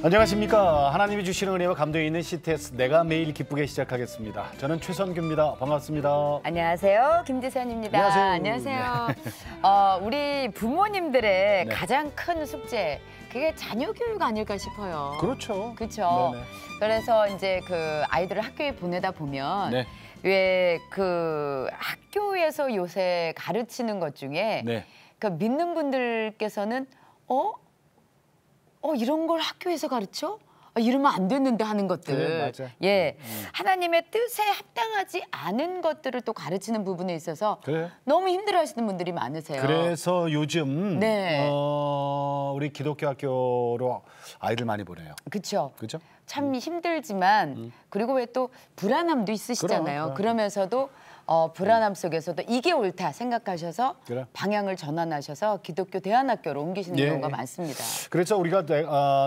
안녕하십니까. 하나님이 주시는 은혜와 감동이 있는 CTS 내가 매일 기쁘게 시작하겠습니다. 저는 최선규입니다. 반갑습니다. 안녕하세요. 김지선입니다. 안녕하세요. 우리 부모님들의 네. 가장 큰 숙제, 그게 자녀 교육 아닐까 싶어요. 그렇죠. 그렇죠. 네네. 그래서 이제 그 아이들을 학교에 보내다 보면 네. 왜 그 학교에서 요새 가르치는 것 중에 네. 그 믿는 분들께서는 이런 걸 학교에서 가르쳐? 이러면 안 됐는데 하는 것들. 그래, 맞아. 예, 하나님의 뜻에 합당하지 않은 것들을 또 가르치는 부분에 있어서 그래. 너무 힘들어하시는 분들이 많으세요. 그래서 요즘 네. 우리 기독교 학교로 아이들 많이 보내요. 그렇죠. 그죠? 참 힘들지만 그리고 왜 또 불안함도 있으시잖아요. 그럼. 그러면서도 불안함 속에서도 이게 옳다 생각하셔서 그래. 방향을 전환하셔서 기독교 대안학교로 옮기시는 예. 경우가 많습니다. 그래서 우리가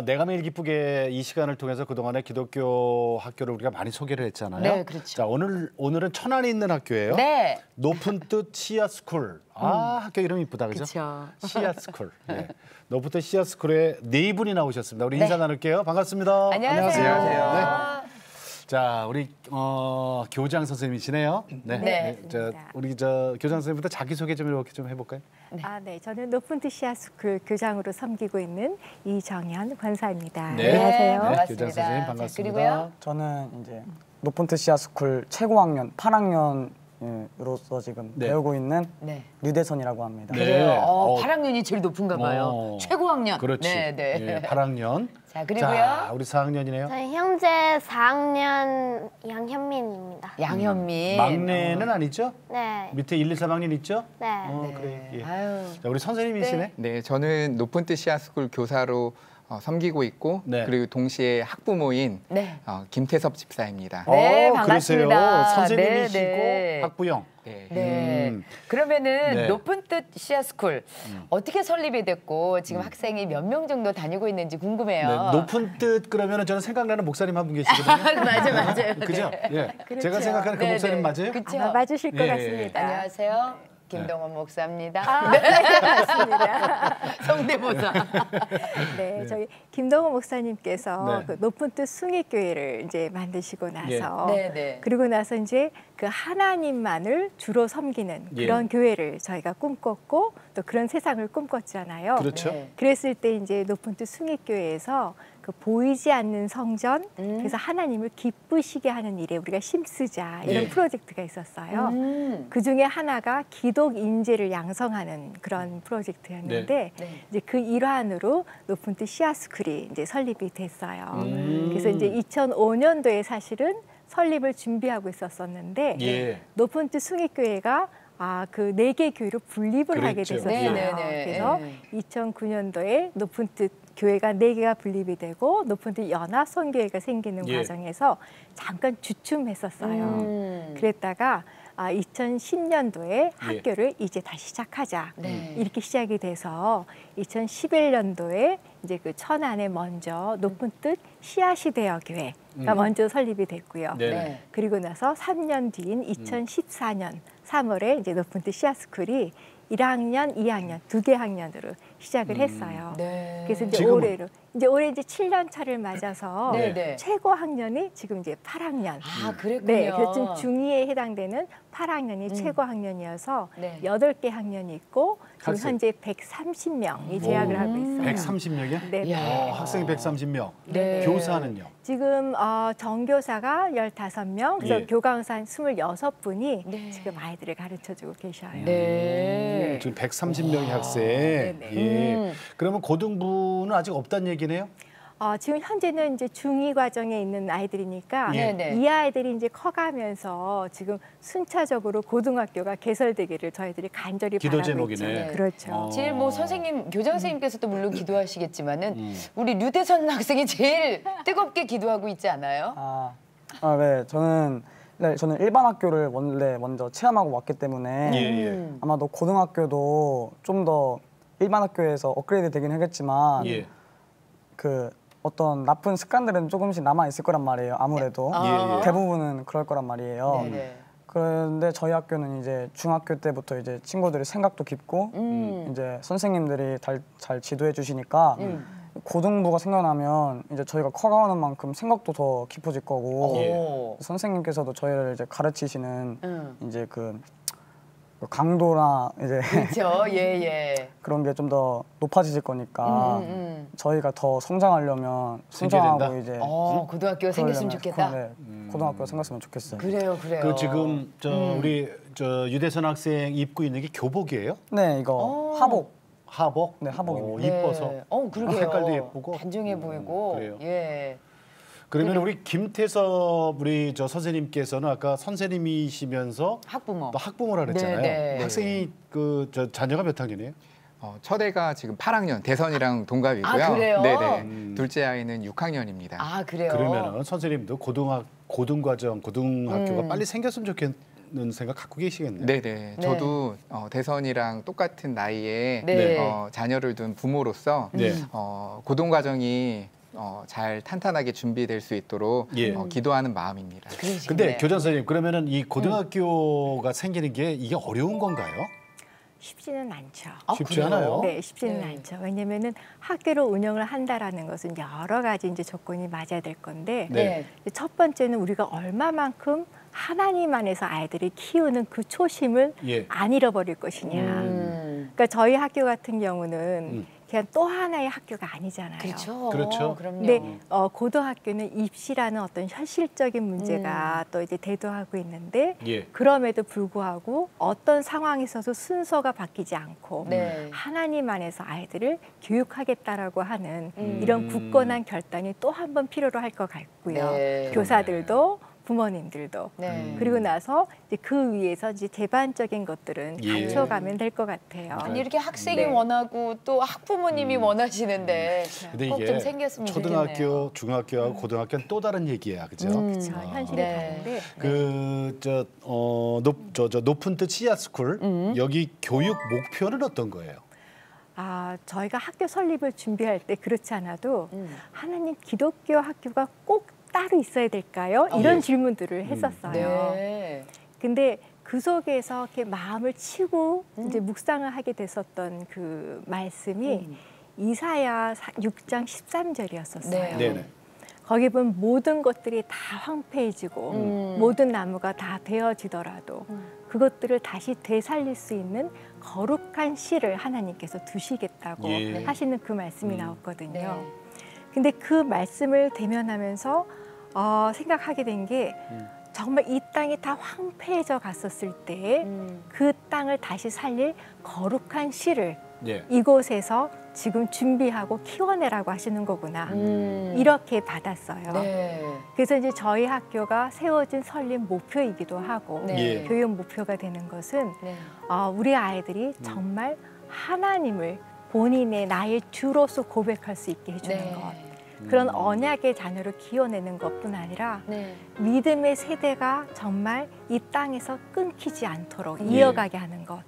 내가 매일 기쁘게 이 시간을 통해서 그동안에 기독교 학교를 우리가 많이 소개를 했잖아요. 네, 그렇죠. 자, 오늘은 천안에 있는 학교예요. 네. 높은 뜻 시아스쿨. 학교 이름 이쁘다, 그죠? 그쵸. 시아스쿨. 네. 높은 뜻 시아스쿨에 네 분이 나오셨습니다. 우리 네. 인사 나눌게요. 반갑습니다. 안녕하세요. 네. 자, 우리 교장 선생님이시네요. 네. 네. 우리 교장 선생님부터 자기 소개 좀 이렇게 좀 해볼까요? 네. 저는 높은 뜻 시아스쿨 교장으로 섬기고 있는 이정현 권사입니다. 네. 안녕하세요. 반갑습니다. 교장 선생님 자, 반갑습니다. 그리고요. 저는 이제 높은 뜻 시아스쿨 최고학년 8학년으로서 지금 네. 배우고 있는 네. 류대선이라고 합니다. 네. 그래요. 어. 8학년이 제일 높은가 봐요. 최고학년. 그렇지. 네, 네. 예, 8학년. 자, 그리고요. 자, 우리 4학년이네요. 저희 형제 4학년 양현민입니다. 양현민. 막내는 아니죠? 네. 밑에 1, 2, 3학년 있죠? 네. 그래. 예. 아유. 자, 우리 선생님이시네. 네, 저는 높은 뜻 시아스쿨 교사로 섬기고 있고 네. 그리고 동시에 학부모인 네. 김태섭 집사입니다. 네, 그러세요. 반갑습니다. 선생님이시고 네, 네. 학부형. 네. 네. 음. 그러면은 네. 높은 뜻 시아스쿨 어떻게 설립이 됐고 지금 학생이 몇 명 정도 다니고 있는지 궁금해요. 네, 높은 뜻 그러면 저는 생각나는 목사님 한 분 계시거든요. 맞아요. 그죠? 네. 예. 그렇죠. 제가 생각하는 그 네, 목사님 네. 맞아요? 그쵸? 아마 맞으실 것 예. 같습니다. 안녕하세요. 김동원 목사입니다. 반갑습니다. 성대모사. 네, 저희 김동호 목사님께서 네. 그 높은 뜻 숭의교회를 이제 만드시고 나서 네, 네. 그리고 나서 이제 그 하나님만을 주로 섬기는 예. 그런 교회를 저희가 꿈꿨고 또 그런 세상을 꿈꿨잖아요. 그렇죠. 네. 그랬을 때 이제 높은 뜻 숭의교회에서 그 보이지 않는 성전, 그래서 하나님을 기쁘시게 하는 일에 우리가 힘쓰자 이런 예. 프로젝트가 있었어요. 그 중에 하나가 기독 인재를 양성하는 그런 프로젝트였는데 네. 이제 그 일환으로 높은 뜻 시아스쿨이 이제 설립이 됐어요. 그래서 이제 2005년도에 사실은 설립을 준비하고 있었었는데 예. 높은 뜻 숭의교회가 그 4개 교회로 분립을 하게 그랬죠. 됐었어요. 네네네. 그래서 네. 2009년도에 높은 뜻 교회가 4개가 분립이 되고 높은 뜻 연합선교회가 생기는 예. 과정에서 잠깐 주춤했었어요. 그랬다가 2010년도에 학교를 이제 다시 시작하자 네. 이렇게 시작이 돼서 2011년도에 이제 그 천안에 먼저 높은 뜻 씨앗시대여 교회가 먼저 설립이 됐고요. 네. 네. 그리고 나서 3년 뒤인 2014년 3월에 이제 높은 뜻 씨앗스쿨이 1학년, 2학년 두 개 학년으로 시작을 했어요. 네. 그래서 이제 지금은? 올해 이제 7년 차를 맞아서 네, 네. 최고 학년이 지금 이제 8학년. 아, 그랬군요. 네, 그래서 지금 중2에 해당되는 8학년이 최고 학년이어서 네. 8개 학년이 있고 지금 학생. 현재 130명이 재학을 하고 있어요. 130명이요? 네. 이야. 학생이 130명. 네. 교사는요? 지금 정교사가 15명, 그래서 예. 교감사 한 26분이 네. 지금 아이들을 가르쳐주고 계셔요. 네. 지금 130명의 학생. 네네. 예. 그러면 고등부는 아직 없다는 얘기네요? 지금 현재는 이제 중2 과정에 있는 아이들이니까 예. 네네. 이 아이들이 이제 커가면서 지금 순차적으로 고등학교가 개설되기를 저희들이 간절히 기도 바라고 제목이네. 있죠. 그렇죠. 제일 뭐 선생님, 교장 선생님께서도 물론 기도하시겠지만은 우리 류대선 학생이 제일 뜨겁게 기도하고 있지 않아요? 네. 저는 일반 학교를 원래 먼저 체험하고 왔기 때문에 예. 아마도 고등학교도 좀 더 일반 학교에서 업그레이드 되긴 하겠지만 예. 그 어떤 나쁜 습관들은 조금씩 남아 있을 거란 말이에요. 아무래도 예. 대부분은 그럴 거란 말이에요. 네네. 그런데 저희 학교는 이제 중학교 때부터 이제 친구들이 생각도 깊고 이제 선생님들이 잘 지도해 주시니까 고등부가 생겨나면 이제 저희가 커가는 만큼 생각도 더 깊어질 거고 오. 선생님께서도 저희를 이제 가르치시는 이제 그 강도나 이제 그렇죠. 예. 그런 게 좀 더 높아지실 거니까 저희가 더 성장하려면 성장하고 이제 고등학교가 생겼으면 좋겠다. 네, 고등학교가 생겼으면 좋겠어요. 그래요. 그 지금 우리 유대선 학생 입고 있는 게 교복이에요? 네, 이거 하복. 하복? 네, 하복입니다. 이뻐서. 그러게요. 색깔도 예쁘고. 단정해 보이고. 그래요. 예. 그러면 우리 김태섭 우리 선생님께서는 아까 선생님이시면서 학부모. 또 학부모라 그랬잖아요. 네. 학생이 자녀가 몇 학년이에요? 첫애가 지금 8학년, 대선이랑 동갑이고요. 아, 그래요? 네네. 둘째 아이는 6학년입니다. 아, 그래요. 그러면은 선생님도 고등학교가 빨리 생겼으면 좋겠는 생각 갖고 계시겠네요. 네네. 저도 대선이랑 똑같은 나이에 네. 자녀를 둔 부모로서 네. 고등 과정이 잘 탄탄하게 준비될 수 있도록 예. 기도하는 마음입니다. 근데 교장 선생님 그러면은 이 고등학교가 생기는 게 이게 어려운 건가요? 쉽지는 않죠. 쉽지 그래요? 않아요. 네, 쉽지는 네. 않죠. 왜냐면은 학교를 운영을 한다라는 것은 여러 가지 이제 조건이 맞아야 될 건데 네. 첫 번째는 우리가 얼마만큼 하나님 안에서 아이들이 키우는 그 초심을 예. 안 잃어버릴 것이냐. 그러니까 저희 학교 같은 경우는 그냥 또 하나의 학교가 아니잖아요. 그렇죠. 그럼요. 근데 고등학교는 입시라는 어떤 현실적인 문제가 또 이제 대두하고 있는데 예. 그럼에도 불구하고 어떤 상황에서도 순서가 바뀌지 않고 네. 하나님 안에서 아이들을 교육하겠다라고 하는 이런 굳건한 결단이 또 한 번 필요로 할 것 같고요. 네. 교사들도 부모님들도 네. 그리고 나서 이제 그 위에서 이제 제반적인 것들은 예. 갖춰가면 될 것 같아요. 아니 이렇게 학생이 네. 원하고 또 학부모님이 원하시는데 근데 꼭 이게 좀 생겼으면 초등학교, 좋겠네요. 중학교하고 고등학교는 또 다른 얘기야, 그죠? 그렇죠. 현실이 네. 다른데 높은 뜻 씨앗스쿨 여기 교육 목표는 어떤 거예요? 저희가 학교 설립을 준비할 때 그렇지 않아도 하나님 기독교 학교가 꼭 따로 있어야 될까요? 이런 예. 질문들을 했었어요. 네. 근데 그 속에서 이렇게 마음을 치고 이제 묵상을 하게 됐었던 그 말씀이 이사야 6장 13절이었었어요. 네. 네네. 거기 보면 모든 것들이 다 황폐해지고 모든 나무가 다 베어지더라도 그것들을 다시 되살릴 수 있는 거룩한 씨를 하나님께서 두시겠다고 예. 하시는 그 말씀이 나왔거든요. 네. 근데 그 말씀을 대면하면서 생각하게 된 게 정말 이 땅이 다 황폐해져 갔었을 때 그 땅을 다시 살릴 거룩한 씨를 예. 이곳에서 지금 준비하고 키워내라고 하시는 거구나. 이렇게 받았어요. 네. 그래서 이제 저희 학교가 세워진 설립 목표이기도 하고 네. 예. 교육 목표가 되는 것은 네. 우리 아이들이 정말 하나님을 본인의 나의 주로서 고백할 수 있게 해주는 네. 것. 그런 언약의 자녀를 키워내는 것뿐 아니라 네. 믿음의 세대가 정말 이 땅에서 끊기지 않도록 이어가게 하는 것.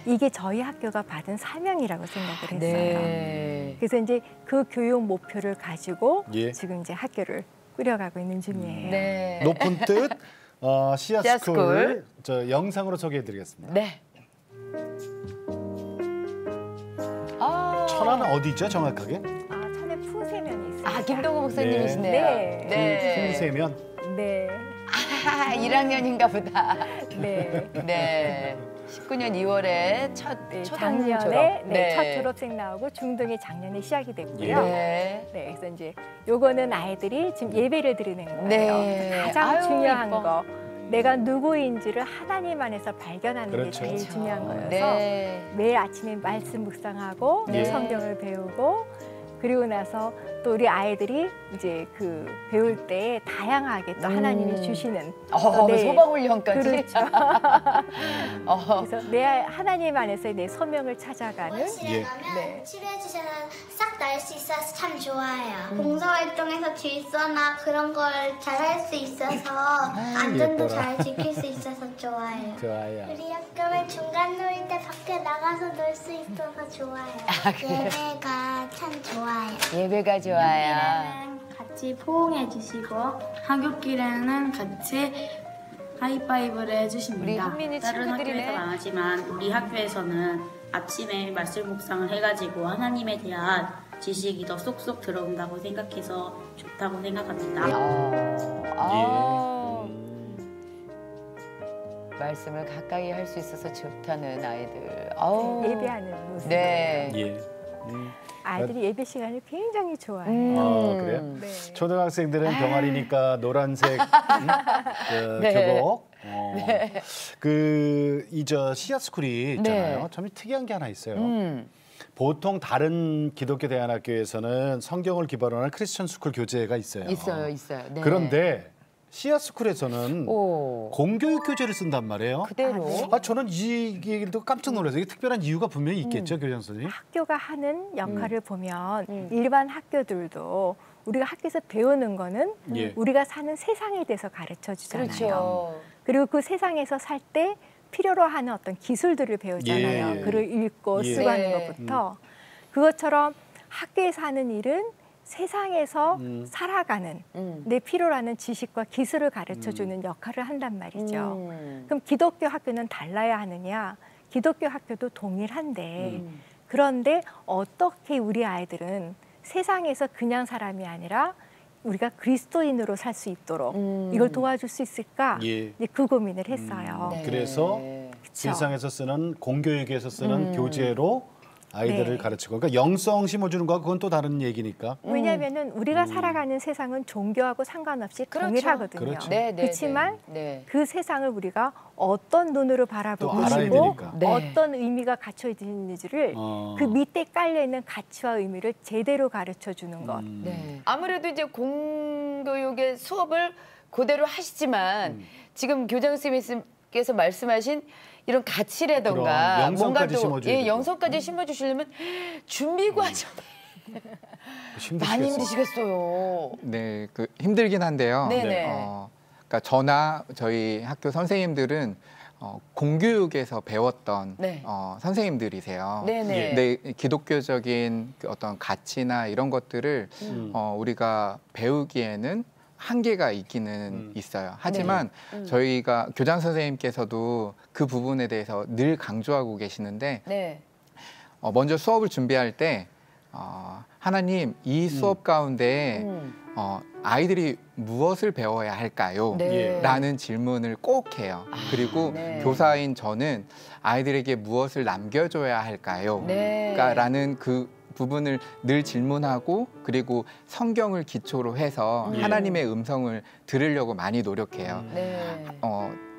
이게 저희 학교가 받은 사명이라고 생각을 했어요. 네. 그래서 이제 그 교육 목표를 가지고 예. 지금 이제 학교를 꾸려가고 있는 중이에요. 네. 높은 뜻 씨앗스쿨 씨앗스쿨. 저 영상으로 소개해드리겠습니다. 네. 천안은 어디죠 정확하게? 천에 푸세면이 있어요. 김동호 목사님이시네요. 네. 네. 풍세면. 네. 1학년인가 보다. 네. 네. 19년 2월에 첫 초등학교 졸업. 작년에 첫 졸업생 나오고 중등이 작년에 시작이 됐고요. 네. 네, 그래서 이제 요거는 아이들이 지금 예배를 드리는 거예요. 네. 가장 아유, 중요한 예뻐. 거. 내가 누구인지를 하나님 안에서 발견하는 그렇죠. 게 제일 중요한 거여서 네. 매일 아침에 말씀 묵상하고 네. 성경을 배우고 그리고 나서 또 우리 아이들이 이제 그 배울 때 다양하게 또 하나님이 주시는 네. 소방훈련까지. 그렇죠. 어. 그래서 내 하나님 안에서 내 소명을 찾아가는 원실에 예. 가면 네. 치료해 주시면 싹 날 수 있어서 참 좋아요. 봉사활동에서 질서나 그런 걸 잘 할 수 있어서 안전도 예뻐라. 잘 지킬 수 있어서 좋아요. 좋아요. 우리 학교는 중간 놀이 때 밖에 나가서 놀 수 있어서 좋아요. 예배가 참 좋아요. 예배가 좋아요. 같이 포옹해 주시고 하굣길에는 같이 하이파이브를 해주십니다. 우리 현민이 다른 친구들이네. 학교에서는 안 하지만 우리 학교에서는 아침에 말씀 묵상을 해가지고 하나님에 대한 지식이 더 쏙쏙 들어온다고 생각해서 좋다고 생각합니다. 말씀을 가까이 할 수 있어서 좋다는 아이들. 예배하는 모습. 네. 예. 아이들이 예배 시간을 굉장히 좋아해요. 아, 그래요? 네. 초등학생들은 병아리니까 노란색 네. 교복. 저 시아스쿨이 있잖아요. 네. 참 특이한 게 하나 있어요. 보통 다른 기독교 대안학교에서는 성경을 기반으로 한 크리스천 스쿨 교재가 있어요. 있어요. 네. 그런데 시아스쿨에서는 오. 공교육 교재를 쓴단 말이에요. 그대로. 저는 이 얘기를 듣고 깜짝 놀라서 이게 특별한 이유가 분명히 있겠죠, 교장 선생님? 학교가 하는 역할을 보면 일반 학교들도 우리가 학교에서 배우는 거는 예. 우리가 사는 세상에 대해서 가르쳐 주잖아요. 그렇죠. 그리고 그 세상에서 살 때 필요로 하는 어떤 기술들을 배우잖아요. 예. 글을 읽고 예. 쓰고 하는 네. 것부터 그것처럼 학교에서 하는 일은 세상에서 살아가는 내 필요로 하는 지식과 기술을 가르쳐주는 역할을 한단 말이죠. 그럼 기독교 학교는 달라야 하느냐? 기독교 학교도 동일한데 그런데 어떻게 우리 아이들은 세상에서 그냥 사람이 아니라 우리가 그리스도인으로 살 수 있도록 이걸 도와줄 수 있을까? 예. 이제 그 고민을 했어요. 네. 그래서 그쵸. 세상에서 쓰는 공교육에서 쓰는 교재로 아이들을 네. 가르치고, 그러니까 영성 심어주는 거와 그건 또 다른 얘기니까. 왜냐하면은 우리가 살아가는 세상은 종교하고 상관없이 그렇죠. 동일하거든요. 그렇죠. 네, 네, 그렇지만 네. 그 세상을 우리가 어떤 눈으로 바라보고 또 알아야 있고 되니까. 네. 어떤 의미가 갖춰 있는지를 그 밑에 깔려 있는 가치와 의미를 제대로 가르쳐 주는 것. 네. 아무래도 이제 공교육의 수업을 그대로 하시지만 지금 교장 선생님께서 말씀하신 이런 가치라던가 그럼 영성까지 뭔가 또 심어줘야 되고. 영성까지 심어주시려면 준비 과정이 많이 힘드시겠어요. 네, 그 힘들긴 한데요. 네네. 그러니까 저나 저희 학교 선생님들은 공교육에서 배웠던 네. 선생님들이세요. 네네. 근데 기독교적인 그 어떤 가치나 이런 것들을 우리가 배우기에는 한계가 있기는 있어요. 하지만 저희가 교장 선생님께서도 그 부분에 대해서 늘 강조하고 계시는데 네. 먼저 수업을 준비할 때 하나님 이 수업 가운데 아이들이 무엇을 배워야 할까요? 네. 라는 질문을 꼭 해요. 그리고 네. 교사인 저는 아이들에게 무엇을 남겨줘야 할까요? 네. 라는 그 부분을 늘 질문하고 그리고 성경을 기초로 해서 하나님의 음성을 들으려고 많이 노력해요. 네.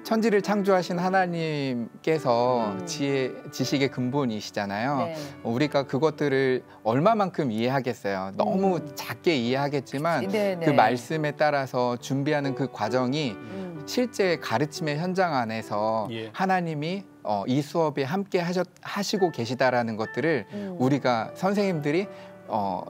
천지를 창조하신 하나님께서 지식의 근본이시잖아요. 네. 우리가 그것들을 얼마만큼 이해하겠어요. 너무 작게 이해하겠지만 네, 네. 그 말씀에 따라서 준비하는 그 과정이 실제 가르침의 현장 안에서 예. 하나님이 이 수업에 함께 하시고 계시다라는 것들을 우리가 선생님들이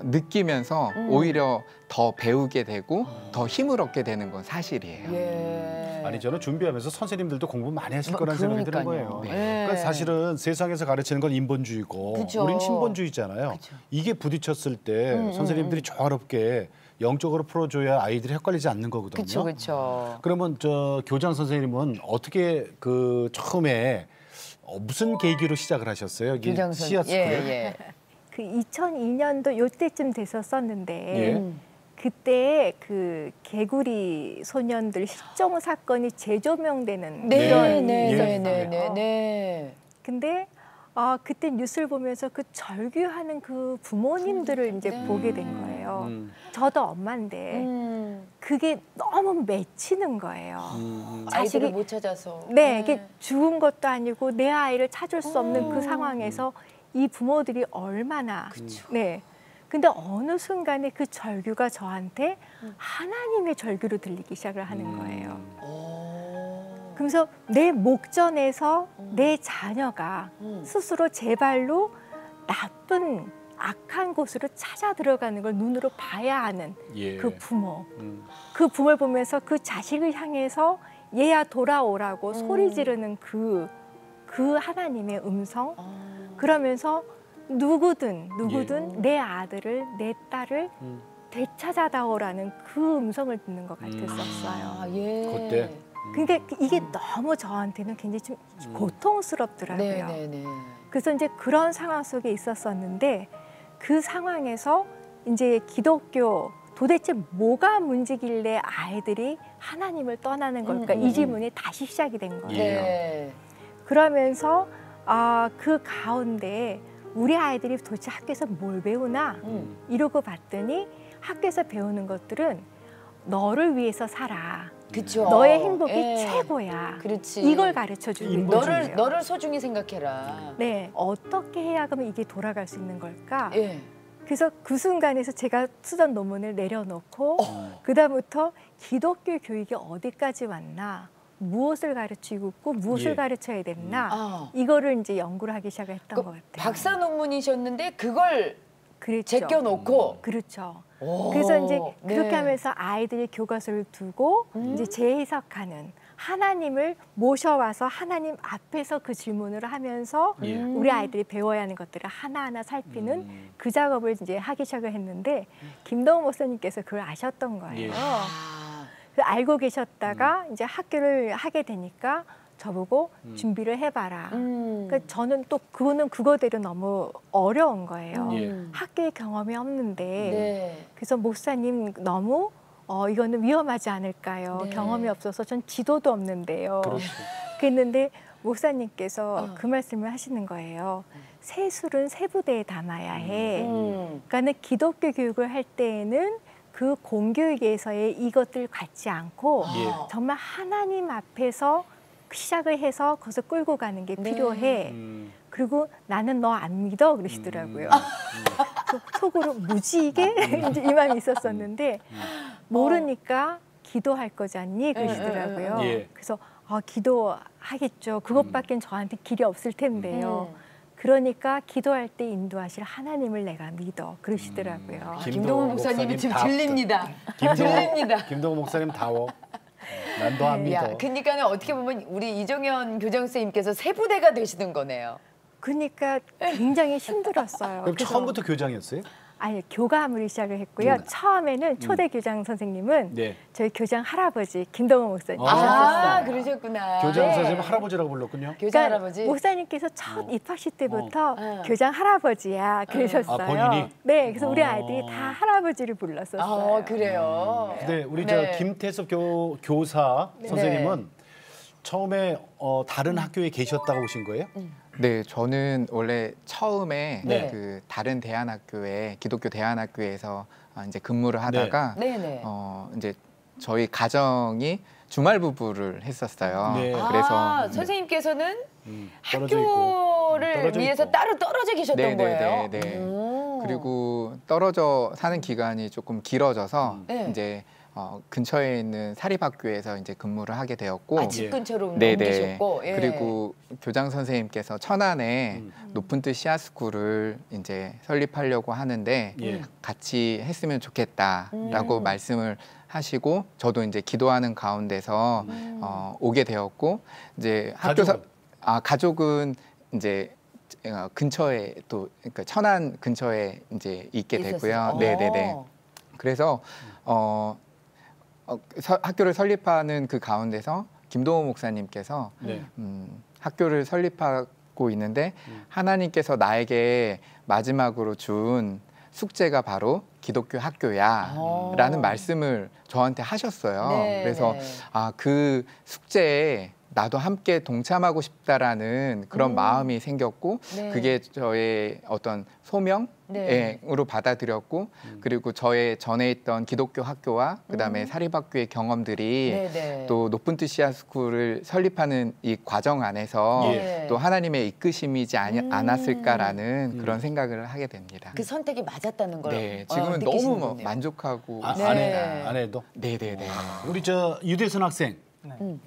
느끼면서 오히려 더 배우게 되고 더 힘을 얻게 되는 건 사실이에요. 예. 아니 저는 준비하면서 선생님들도 공부 많이 하실 거라는 생각이 드는 그러니까요. 거예요. 네. 그러니까 사실은 세상에서 가르치는 건 인본주의고 그쵸. 우린 신본주의잖아요. 그쵸. 이게 부딪혔을 때 선생님들이 조화롭게 영적으로 풀어줘야 아이들이 헷갈리지 않는 거거든요. 그렇죠, 그렇죠. 그러면 교장 선생님은 어떻게 그 처음에 무슨 계기로 시작을 하셨어요? 이게 교장 선 씨앗 스쿨. 예. 그 2002년도 요때쯤 됐었었는데 예. 그때 그 개구리 소년들 실종 사건이 재조명되는 네, 그런 네, 예. 네, 네, 네, 네. 근데 그때 뉴스를 보면서 그 절규하는 그 부모님들을 이제 보게 된 거예요. 저도 엄마인데 그게 너무 맺히는 거예요. 아이들을 자식이- 못 찾아서. 네, 이게 죽은 것도 아니고 내 아이를 찾을 수 없는 그 상황에서 이 부모들이 얼마나 네. 근데 어느 순간에 그 절규가 저한테 하나님의 절규로 들리기 시작을 하는 거예요. 그러면서 내 목전에서 내 자녀가 스스로 제 발로 나쁜 악한 곳으로 찾아 들어가는 걸 눈으로 봐야 하는 예. 그 부모. 그 부모를 보면서 그 자식을 향해서 얘야 돌아오라고 소리 지르는 그 하나님의 음성. 그러면서 누구든 내 아들을 내 딸을 되찾아다오라는 그 음성을 듣는 것 같았었어요. 아, 예. 그때 그러니까 이게 너무 저한테는 굉장히 좀 고통스럽더라고요. 네, 네, 네. 그래서 이제 그런 상황 속에 있었었는데 그 상황에서 이제 기독교 도대체 뭐가 문제길래 아이들이 하나님을 떠나는 걸까? 이 질문이 다시 시작이 된 거예요. 네. 그러면서 그 가운데 우리 아이들이 도대체 학교에서 뭘 배우나 이러고 봤더니 학교에서 배우는 것들은 너를 위해서 살아. 그쵸. 너의 행복이 예. 최고야. 그렇지. 이걸 가르쳐 주는 거예요. 너를 소중히 생각해라. 네, 어떻게 해야 그러면 이게 돌아갈 수 있는 걸까? 예. 그래서 그 순간에서 제가 쓰던 논문을 내려놓고 그다음부터 기독교 교육이 어디까지 왔나, 무엇을 가르치고 있고 무엇을 예. 가르쳐야 됐나 아. 이거를 이제 연구를 하기 시작했던 것 같아요. 박사 논문이셨는데 그걸 그렇죠. 제껴놓고 그렇죠. 오, 그래서 이제 그렇게 네. 하면서 아이들이 교과서를 두고 이제 재해석하는 하나님을 모셔와서 하나님 앞에서 그 질문을 하면서 예. 우리 아이들이 배워야 하는 것들을 하나하나 살피는 그 작업을 이제 하기 시작을 했는데 김동호 목사님께서 그걸 아셨던 거예요. 예. 아, 그 알고 계셨다가 이제 학교를 하게 되니까 저보고 준비를 해봐라. 그러니까 저는 또 그거는 그거대로 너무 어려운 거예요. 예. 학교에 경험이 없는데 네. 그래서 목사님 너무 이거는 위험하지 않을까요? 네. 경험이 없어서 전 지도도 없는데요. 그렇죠. 그랬는데 목사님께서 그 말씀을 하시는 거예요. 세술은 세부대에 담아야 해. 그러니까는 기독교 교육을 할 때에는 그 공교육에서의 이것들 갖지 않고 예. 정말 하나님 앞에서 시작을 해서 거기서 끌고 가는 게 네. 필요해. 그리고 나는 너 안 믿어 그러시더라고요. 속으로 무지 이게 이제 이 마음이 있었었는데 모르니까 기도할 거지 않니 그러시더라고요. 예. 그래서 기도하겠죠. 그것밖엔 저한테 길이 없을 텐데요. 그러니까 기도할 때 인도하실 하나님을 내가 믿어 그러시더라고요. 김동호 목사님이 지금 답. 들립니다. 김동호, 들립니다. 김동호 목사님 다워. 난 너 안 믿어. 야, 그러니까는 어떻게 보면 우리 이정현 교장 선생님께서 세부대가 되시는 거네요. 그러니까 굉장히 힘들었어요. 그럼 그래서 처음부터 교장이었어요? 아니 교감을 시작을 했고요. 처음에는 초대 교장 선생님은 네. 저희 교장 할아버지 김동호 목사님 아, 하셨어요. 그러셨구나. 교장 네. 선생님 할아버지라고 불렀군요. 교장 할아버지. 목사님께서 첫 입학식 때부터 어. 교장 할아버지야 그러셨어요. 아, 본인이? 네, 그래서 우리 어. 아이들이 다 할아버지를 불렀었어요. 그래요. 근데 우리 네. 저 김태섭 교사 선생님은 처음에 다른 학교에 계셨다고 오신 거예요? 네, 저는 원래 처음에 네. 그 다른 대안학교에 기독교 대안학교에서 이제 근무를 하다가 네네. 이제 저희 가정이 주말 부부를 했었어요. 네. 그래서 선생님께서는 떨어져 있고. 학교를 떨어져 위해서 있고. 따로 떨어져 계셨던 거예요. 네. 그리고 떨어져 사는 기간이 조금 길어져서 네. 이제 근처에 있는 사립학교에서 이제 근무를 하게 되었고 집 근처로 네네. 옮기셨고. 예. 그리고 교장 선생님께서 천안에 높은 뜻 씨앗스쿨을 이제 설립하려고 하는데 예. 같이 했으면 좋겠다라고 말씀을 하시고 저도 이제 기도하는 가운데서 오게 되었고 이제 가족은 이제 근처에 또 그러니까 천안 근처에 이제 있게 됐고요. 네네네. 그래서 학교를 설립하는 그 가운데서 김동호 목사님께서 네. 학교를 설립하고 있는데 하나님께서 나에게 마지막으로 준 숙제가 바로 기독교 학교야라는 말씀을 저한테 하셨어요. 네, 그래서 네. 그 숙제에 나도 함께 동참하고 싶다라는 그런 마음이 생겼고 네. 그게 저의 어떤 소명으로 네. 받아들였고 그리고 저의 전에 있던 기독교 학교와 그다음에 사립학교의 경험들이 네네. 또 높은 뜻 씨앗스쿨을 설립하는 이 과정 안에서 예. 또 하나님의 이끄심이지 않았을까라는 그런 생각을 하게 됩니다. 그 선택이 맞았다는 걸 네, 지금은 느끼시는 너무 거네요. 만족하고 아, 있습니다. 아내도? 네네네. 우리 저 유대선 학생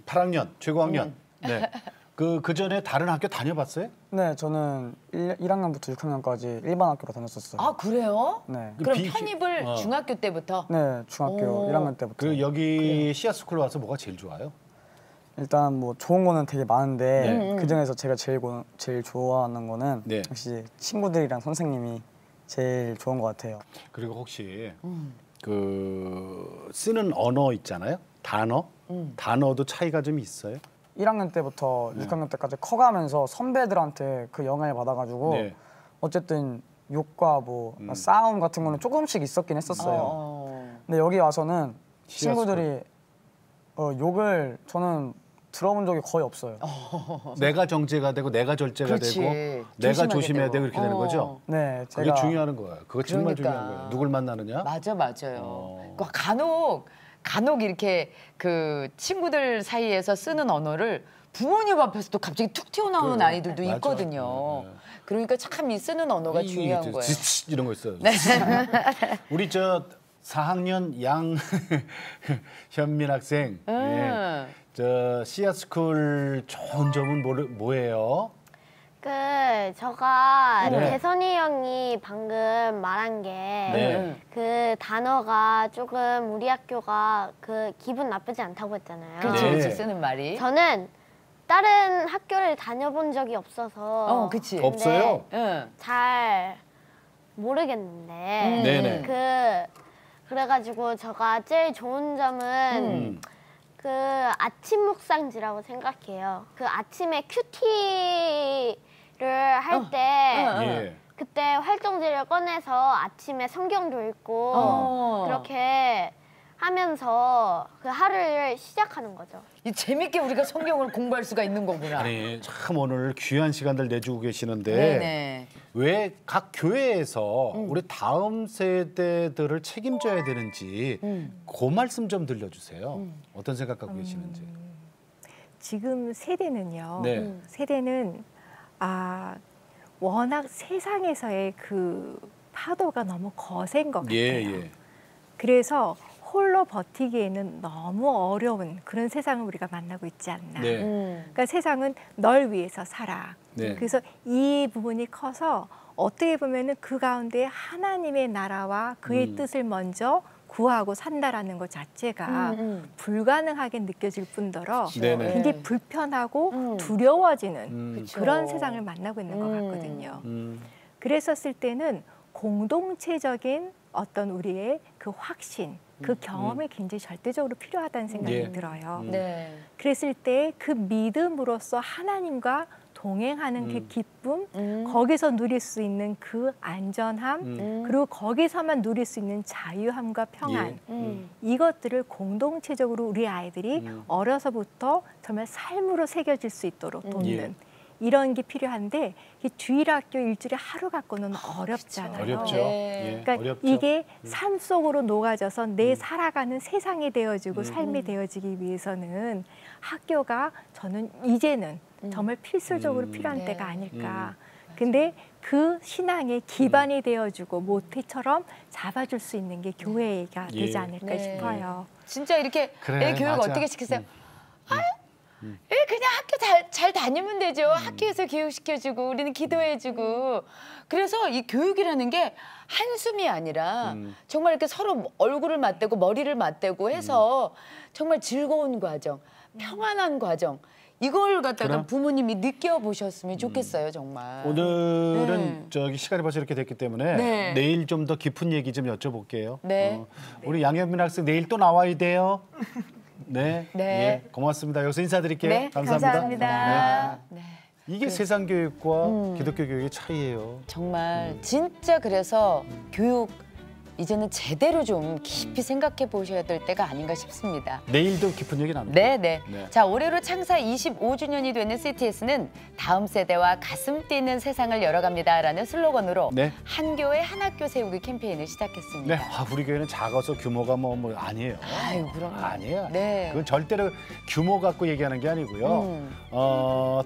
8학년 최고학년. 네. 그 전에 다른 학교 다녀봤어요? 네, 저는 1학년부터 6학년까지 일반 학교로 다녔었어요. 아 그래요? 네. 그럼 비- 편입을 중학교 때부터? 네, 중학교 오. 1학년 때부터. 그 여기 씨앗스쿨 와서 뭐가 제일 좋아요? 일단 뭐 좋은 거는 되게 많은데 네. 그 중에서 제가 제일 좋아하는 거는 네. 역시 친구들이랑 선생님이 제일 좋은 것 같아요. 그리고 혹시 그 쓰는 언어 있잖아요. 단어도 차이가 좀 있어요? 1학년 때부터 6학년 때까지 커가면서 선배들한테 그 영향을 받아가지고 네. 어쨌든 욕과 뭐 싸움 같은 거는 조금씩 있었긴 했었어요. 근데 여기 와서는 친구들이 욕을 저는 들어본 적이 거의 없어요. 내가 정죄가 되고 내가 절제가 그렇지. 되고 내가 조심해야 되고 이렇게 되는 거죠. 네, 그게 제가 중요한 거예요. 그거 정말 그러니까. 중요한 거예요. 누굴 만나느냐? 맞아요. 그러니까 간혹 이렇게 그 친구들 사이에서 쓰는 언어를 부모님 앞에서도 갑자기 툭 튀어나오는 아이들도 맞아. 있거든요. 네. 그러니까 참 이 쓰는 언어가 중요한 거예요. 지치 이런 거 있어요. 네. 우리 저 4학년 양현민 학생. 예. 저 씨앗스쿨 좋은 점은 뭐예요? 저가 네. 대선이 형이 방금 말한 게 네. 그 단어가 조금 우리 학교가 그 기분 나쁘지 않다고 했잖아요. 그렇지, 네. 그렇지 쓰는 말이. 저는 다른 학교를 다녀본 적이 없어서 그치. 없어요? 응. 잘 모르겠는데 네네. 그래가지고 제가 제일 좋은 점은 그 아침 묵상지라고 생각해요. 그 아침에 큐티를 할 때 예. 그때 활동지를 꺼내서 아침에 성경도 읽고 그렇게 하면서 그 하루를 시작하는 거죠. 이 재밌게 우리가 성경을 공부할 수가 있는 거구나. 아니 참 오늘 귀한 시간들 내주고 계시는데 네네. 왜 각 교회에서 우리 다음 세대들을 책임져야 되는지 그 말씀 좀 들려주세요. 어떤 생각 갖고 계시는지. 지금 세대는요. 네. 세대는 워낙 세상에서의 그 파도가 너무 거센 것 같아요. 예. 그래서 홀로 버티기에는 너무 어려운 그런 세상을 우리가 만나고 있지 않나. 네. 그러니까 세상은 널 위해서 살아. 네. 그래서 이 부분이 커서 어떻게 보면은 그 가운데 하나님의 나라와 그의 뜻을 먼저 구하고 산다라는 것 자체가 불가능하게 느껴질 뿐더러 네네. 굉장히 불편하고 두려워지는 그쵸. 그런 세상을 만나고 있는 것 같거든요. 그랬었을 때는 공동체적인 어떤 우리의 그 확신, 그 경험이 굉장히 절대적으로 필요하다는 생각이 예. 들어요. 네. 그랬을 때 그 믿음으로써 하나님과 동행하는 그 기쁨, 거기서 누릴 수 있는 그 안전함, 그리고 거기서만 누릴 수 있는 자유함과 평안, 이것들을 공동체적으로 우리 아이들이 어려서부터 정말 삶으로 새겨질 수 있도록 돕는 이런 게 필요한데 이 주일학교 일주일에 하루 갖고는 어렵잖아요. 어렵죠. 네. 예, 그러니까 어렵죠. 이게 삶 속으로 녹아져서 내 살아가는 세상이 되어지고 삶이 되어지기 위해서는 학교가 저는 이제는 정말 필수적으로 필요한 네. 때가 아닐까. 근데 그 신앙의 기반이 되어주고 모태처럼 잡아줄 수 있는 게 교회가 예. 되지 않을까 네. 싶어요. 진짜 이렇게 그래, 애 교육 맞아. 어떻게 시키세요? 애 그냥 학교 잘 다니면 되죠. 학교에서 교육시켜주고 우리는 기도해주고. 그래서 이 교육이라는 게 한숨이 아니라 정말 이렇게 서로 얼굴을 맞대고 머리를 맞대고 해서 정말 즐거운 과정, 평안한 과정. 이걸 갖다가 그럼? 부모님이 느껴보셨으면 좋겠어요, 정말. 오늘은 저기 시간이 벌써 이렇게 됐기 때문에 네. 내일 좀 더 깊은 얘기 좀 여쭤볼게요. 네. 우리 양현민 학생 내일 또 나와야 돼요. 네. 네. 예, 고맙습니다. 여기서 인사드릴게요. 네, 감사합니다. 감사합니다. 네. 이게 세상 교육과 기독교 교육의 차이예요. 정말 진짜 그래서 교육 이제는 제대로 좀 깊이 생각해 보셔야 될 때가 아닌가 싶습니다. 내일도 깊은 얘기 나눕니다. 네. 네. 자, 올해로 창사 25주년이 되는 CTS는 다음 세대와 가슴 뛰는 세상을 열어갑니다라는 슬로건으로 네. 한 교회 한 학교 세우기 캠페인을 시작했습니다. 네. 우리 교회는 작아서 규모가 뭐 아니에요. 아유, 그럼요. 아니에요. 네. 그건 절대로 규모 갖고 얘기하는 게 아니고요.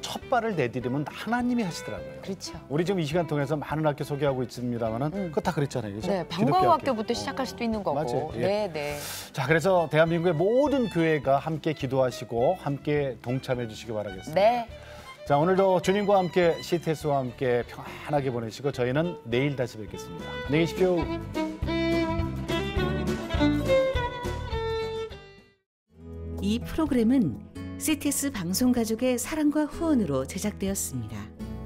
첫 발을 내디디면 하나님이 하시더라고요. 그렇죠. 우리 지금 이 시간 통해서 많은 학교 소개하고 있습니다만은 그거 다 그랬잖아요. 그죠? 네, 기독교 방과후 학교부터 시작할 수도 있는 거고. 맞아요. 예. 네, 네. 자, 그래서 대한민국의 모든 교회가 함께 기도하시고 함께 동참해 주시기 바라겠습니다. 네. 자, 오늘도 주님과 함께 CTS와 함께 평안하게 보내시고 저희는 내일 다시 뵙겠습니다. 안녕히 계십시오. 이 프로그램은 CTS 방송가족의 사랑과 후원으로 제작되었습니다.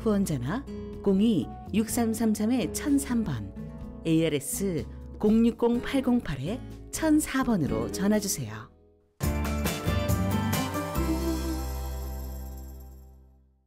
후원전화 02-6333-1003번, ARS 060-808-1004번으로 전화주세요.